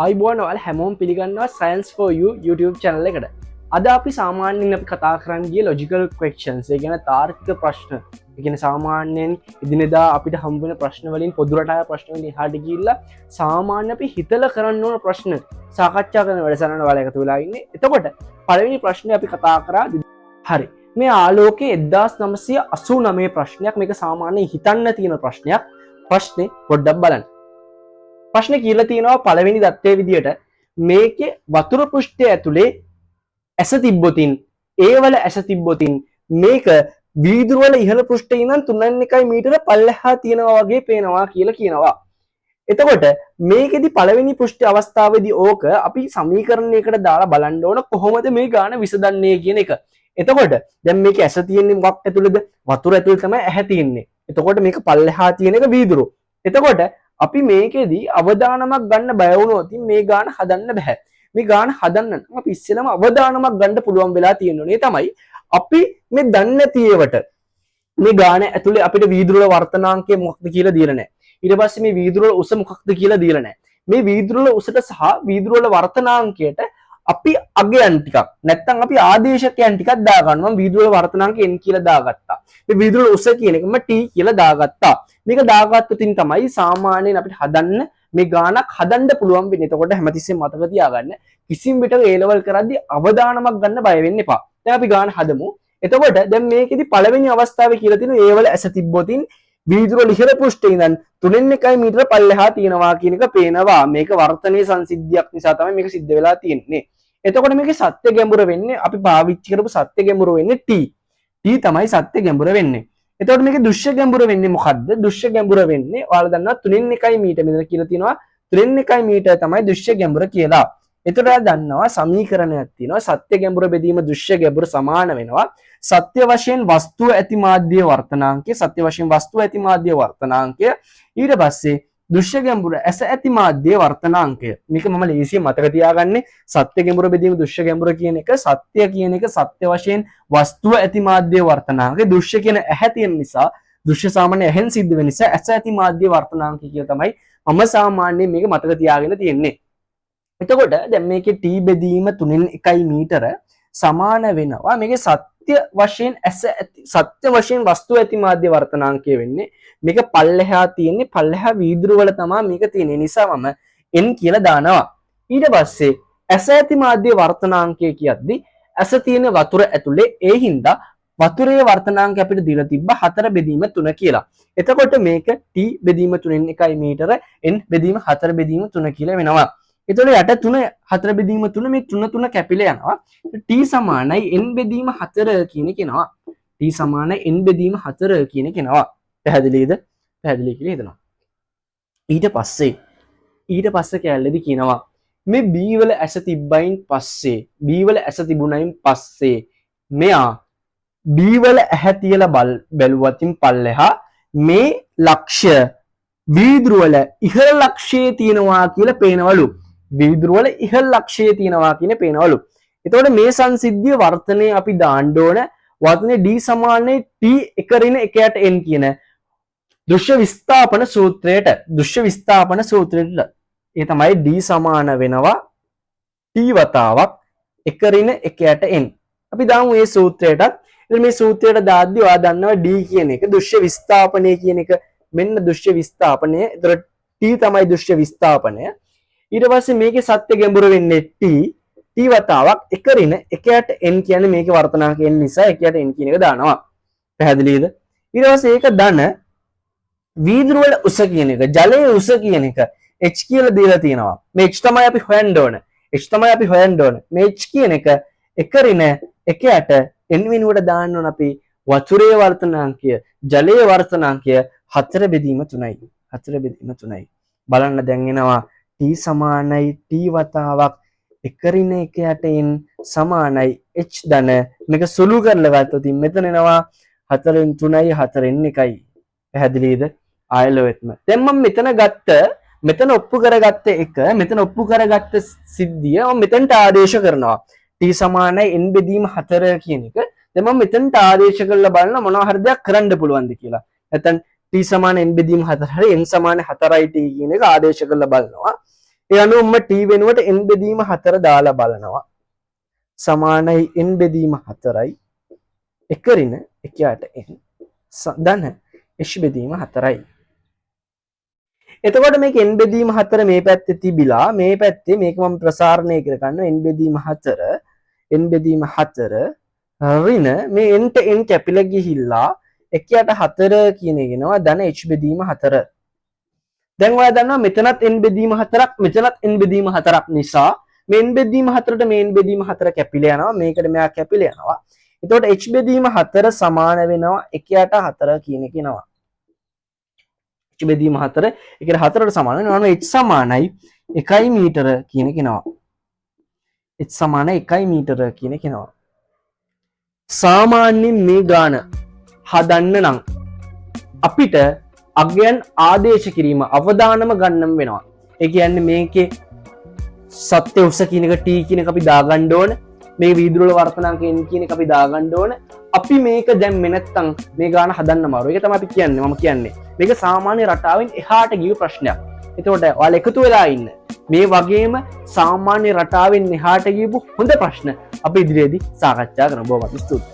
අයිබෝන් ඔයාල හැමෝම පිළිගන්නවා Science for You YouTube channel එකට. අද අපි සාමාන්‍යයෙන් අපි කතා කරන්න ගියේ logical questions. ඒ කියන්නේ තාර්කික ප්‍රශ්න. ඒ කියන්නේ සාමාන්‍යයෙන් එදිනෙදා අපිට හම්බ වෙන ප්‍රශ්න වලින් පොදු රටාවේ ප්‍රශ්න වලින් එහාට ගිහිල්ලා සාමාන්‍ය අපි හිතලා කරන්න ඕන ප්‍රශ්න සාකච්ඡා කරන වැඩසටහන ඔයාලා එකතු වෙලා ඉන්නේ. එතකොට පළවෙනි ප්‍රශ්නේ අපි කතා කරා හරි. මේ ආලෝකයේ 1989 ප්‍රශ්නයක්. මේක සාමාන්‍යයෙන් හිතන්න තියෙන ප්‍රශ්නයක්. ප්‍රශ්නේ පොඩ්ඩක් බලන්න. ප්‍රශ්න කියලා තියෙනවා පළවෙනි தත්ත්වයේ විදියට මේකේ වතුර පෘෂ්ඨය ඇතුලේ ඇස තිබ්බොතින් ඒවල ඇස තිබ්බොතින් මේක වීදුරු වල ඉහළ පෘෂ්ඨයේ ඉඳන් 3.1 මීටර පල්ලෙහා තියෙනවා වගේ පේනවා කියලා කියනවා. එතකොට මේකෙදි පළවෙනි පෘෂ්ඨ අවස්ථාවේදී ඕක අපි සමීකරණයකට දාලා බලන්න ඕන කොහොමද මේ ගාන විසඳන්නේ කියන එක. එතකොට දැන් මේකේ ඇස තියෙන්නේ මොකක් ඇතුළේද? වතුර ඇතුළේ තමයි ඇහැ තියෙන්නේ. එතකොට මේක පල්ලෙහා තියෙන එක වීදුරු. එතකොට අපි මේකෙදී අවදානමක් ගන්න බය වුණොත් මේ ගාන හදන්න බෑ. මේ ගාන හදන්න අපි ඉස්සෙල්ලාම අවදානමක් ගන්න පුළුවන් වෙලා තියෙනුනේ තමයි අපි මේ දන්නේ නැති ඒවට මේ ගාන ඇතුලේ අපිට වීදුරු වල වර්තනාංකය මොකක්ද කියලා දීලා නැහැ. ඊට පස්සේ මේ වීදුරු වල උස මොකක්ද කියලා දීලා නැහැ. මේ වීදුරු වල උසට සහ වීදුරු වල වර්තනාංකයට අපි අගයන් ටිකක් නැත්තම් අපි ආදේශකයන් ටිකක් දා ගන්නවා. මම වීදුරු වල වර්තනාංක n කියලා දාගත්තා. මේ වීදුරු වල උස කියන එකම t කියලා දාගත්තා. මේක දාගත්තොතින් තමයි සාමාන්‍යයෙන් අපිට හදන්න මේ ගානක් හදන්න පුළුවන් වෙන්නේ. එතකොට හැමතිස්සෙම මතක තියාගන්න කිසිම විටක A level කරද්දී අවදානමක් ගන්න බය වෙන්න එපා. දැන් අපි ගාන හදමු. එතකොට දැන් මේකෙදි පළවෙනි අවස්ථාවේ කියලා තියෙනවා A වල ඇස තිබ්බොතින් වීදුරු ලිහිර පෘෂ්ඨයේ ඉඳන් 3.1 මීටර පල්ලෙහා තියෙනවා කියන එක පේනවා. මේක වර්තනීය සංසිද්ධියක් නිසා තමයි මේක සිද්ධ වෙලා තියෙන්නේ. එතකොට මේකේ සත්‍ය ගැඹුර වෙන්නේ අපි පාවිච්චි කරපු සත්‍ය ගැඹුර වෙන්නේ t. t තමයි සත්‍ය ගැඹුර වෙන්නේ. එතකොට මේකේ දෘශ්‍ය ගැඹුර වෙන්නේ මොකද්ද? දෘශ්‍ය ගැඹුර වෙන්නේ ඔයාලා දන්නවා 3.1 මීටර මෙතන කියලා තියෙනවා 3.1 මීටර තමයි දෘශ්‍ය ගැඹුර කියලා. එතකොට ඔයාලා දන්නවා සමීකරණයක් තියෙනවා සත්‍ය ගැඹුර බෙදීම දෘශ්‍ය ගැඹුර සමාන වෙනවා සත්‍ය වශයෙන් වස්තුව ඇති මාධ්‍ය වර්තනාංකය සත්‍ය වශයෙන් වස්තුව ඇති මාධ්‍ය වර්තනාංකය ඊට පස්සේ දෘශ්‍ය ගැඹුර ඇස ඇති මාධ්‍ය වර්තනාංකය. මේක මම ලේසියෙන් මතක තියාගන්නේ සත්‍ය ගැඹුර බෙදීම දෘශ්‍ය ගැඹුර කියන එක සත්‍ය කියන එක සත්‍ය වශයෙන් වස්තුව ඇති මාධ්‍ය වර්තනාංකය දෘශ්‍ය කියන ඇහැ තියෙන නිසා දෘශ්‍ය සාමාන්‍ය ඇහෙන් සිද්ධ වෙන නිසා ඇස ඇති මාධ්‍ය වර්තනාංකය කියලා තමයි මම සාමාන්‍යයෙන් මේක මතක තියාගෙන තියෙන්නේ. එතකොට දැන් මේකේ t බෙදීම 3.1 මීටර සමාන වෙනවා මේකේ සත්‍ය වශයෙන් ඇස සත්‍ය වශයෙන් වස්තුව ඇති මාධ්‍ය වර්තනාංකය වෙන්නේ මේක පල්ලෙහා තියෙන්නේ පල්ලෙහා වීදුරු වල තමයි මේක තියෙන්නේ නිසා මම n කියලා දානවා. ඊට පස්සේ ඇස ඇති මාධ්‍ය වර්තනාංකය කියද්දි ඇස තියෙන වතුර ඇතුලේ ඒ හින්දා වතුරේ වර්තනාංකය අපිට දීලා තිබ්බ 4 බෙදීම 3 කියලා. එතකොට මේක t බෙදීම 3.1 මීටර n බෙදීම 4 බෙදීම 3 කියලා වෙනවා. එතකොට යට 3 4 බෙදීම 3 මේ 3 කැපිලා යනවා. t සමානයි n බෙදීම 4 කියන එක එනවා. t සමානයි n බෙදීම 4 කියන එක එනවා. පැහැදිලිද? පැහැදිලි කියලා හිතනවා. ඊට පස්සේ කැලේදී කියනවා මේ b වල ඇස තිබ්බයින් පස්සේ b වල ඇස තිබුණයින් පස්සේ මෙයා b වල ඇහැ තියලා බැලුවතින් පල්ලෙහා මේ ලක්ෂ්‍ය වීදුරු වල ඉහළ ලක්ෂයේ තියෙනවා කියලා පේනවලු. වීදුරු වල ඉහළ ලක්ෂයේ තියෙනවා කියන පේනවලු. එතකොට මේ සංසිද්ධිය වර්තනයේ අපි දාන්න ඕන වර්තනයේ d සමානයි t එක ඍණ 1යට n කියන දෘශ්‍ය විස්ථාපන සූත්‍රයට ඒ තමයි d සමාන වෙනවා t වතාවක් එක ඍණ 1යට n. අපි දාමු මේ සූත්‍රයටත්. ඉතින් මේ සූත්‍රයට දාද්දි ඔයා දන්නවා d කියන එක දෘශ්‍ය විස්ථාපනය කියන එක මෙන්න දෘශ්‍ය විස්ථාපනය. ඒතර t තමයි දෘශ්‍ය විස්ථාපනය. ඊට පස්සේ මේකේ සත්‍ය ගැඹුර වෙන්නේ t වතාවක් එක ඍණ 1යට n කියන්නේ මේකේ වර්තනාංකය n නිසා 1යට n කියන එක දානවා. පැහැදිලිද? ඊට පස්සේ ඒක ධන වීදුරු වල උස කියන එක ජලයේ උස කියන එක h කියලා දීලා තියෙනවා. මේ h තමයි අපි හොයන්න ඕන. මේ h කියන එක එක ඍණ 1යට n වෙනුවට දාන්න ඕන අපි වතුරේ වර්තනාංකය ජලයේ වර්තනාංකය 4 බෙදීම 3යි. බලන්න දැන් එනවා t සමානයි t වතාවක් එක ඍණ 1යට n සමානයි h ධන මේක සුළු කරලා ගත්තොත් මෙතන එනවා 4න් 3යි 4න් 1යි. පැහැදිලිද? ආයලොවෙත්ම. දැන් මම මෙතන ඔප්පු කරගත්ත එක මෙතන ඔප්පු කරගත්ත සිද්ධිය මම මෙතනට ආදේශ කරනවා. t සමානයි n බෙදීම 4 කියන එක. දැන් මම මෙතනට ආදේශ කරලා බලන මොනවා හරි දෙයක් කරන්න පුළුවන්ද කියලා. නැත්නම් t සමාන n බෙදීම 4 හරි n සමාන 4යි t කියන එක ආදේශ කරලා බලනවා. ඒ අනුව මම t වෙනුවට n බෙදීම 4 දාලා බලනවා. සමානයි n බෙදීම 4යි 1 ඍණ 1ට n ධන h බෙදීම 4යි. එතකොට මේක n බෙදීම 4 මේ පැත්තේ තිබිලා මේ පැත්තේ මේක මම ප්‍රසාරණය කර ගන්නවා n බෙදීම 4 n බෙදීම 4 ඍණ මේ n ට n කැපිලා ගිහිල්ලා 1ට 4 කියන එක එනවා ධන h බෙදීම 4. දැන් ඔයාලා දන්නවා මෙතනත් n බෙදීම 4ක් මෙතනත් n බෙදීම 4ක් නිසා මේ n බෙදීම 4ට මේ n බෙදීම 4 කැපිලා යනවා මේකට මෙයා කැපිලා යනවා. එතකොට h බෙදීම 4 සමාන වෙනවා 1ට 4 කියන එක එනවා. h බෙදීම 4 1ට 4ට සමාන වෙනවා. h සමානයි 1 මීටර කියන එක එනවා. h සමානයි 1 මීටර කියන එක එනවා. සාමාන්‍යයෙන් මේ ගාන හදන්න නම් අපිට අගයන් ආදේශ කිරීම අවදානම ගන්නම් වෙනවා. ඒ කියන්නේ මේකේ සත්‍ය උස කියන එක t කියන එක අපි දාගන්න ඕන. මේ වීදුරුවල වර්තනාංක n කියන එක අපි දාගන්න ඕන. අපි මේක දැම්මේ නැත්නම් මේ ගාන හදන්න අමාරු. ඒක තමයි අපි කියන්නේ. මම කියන්නේ. මේක සාමාන්‍ය රටාවෙන් එහාට ගිය ප්‍රශ්නයක්. එතකොට ඔයාලා එකතු වෙලා ඉන්න. මේ වගේම සාමාන්‍ය රටාවෙන් එහාට ගියපු හොඳ ප්‍රශ්න අපි ඉදිරියේදී සාකච්ඡා කරමු. බොහොම ස්තුතියි.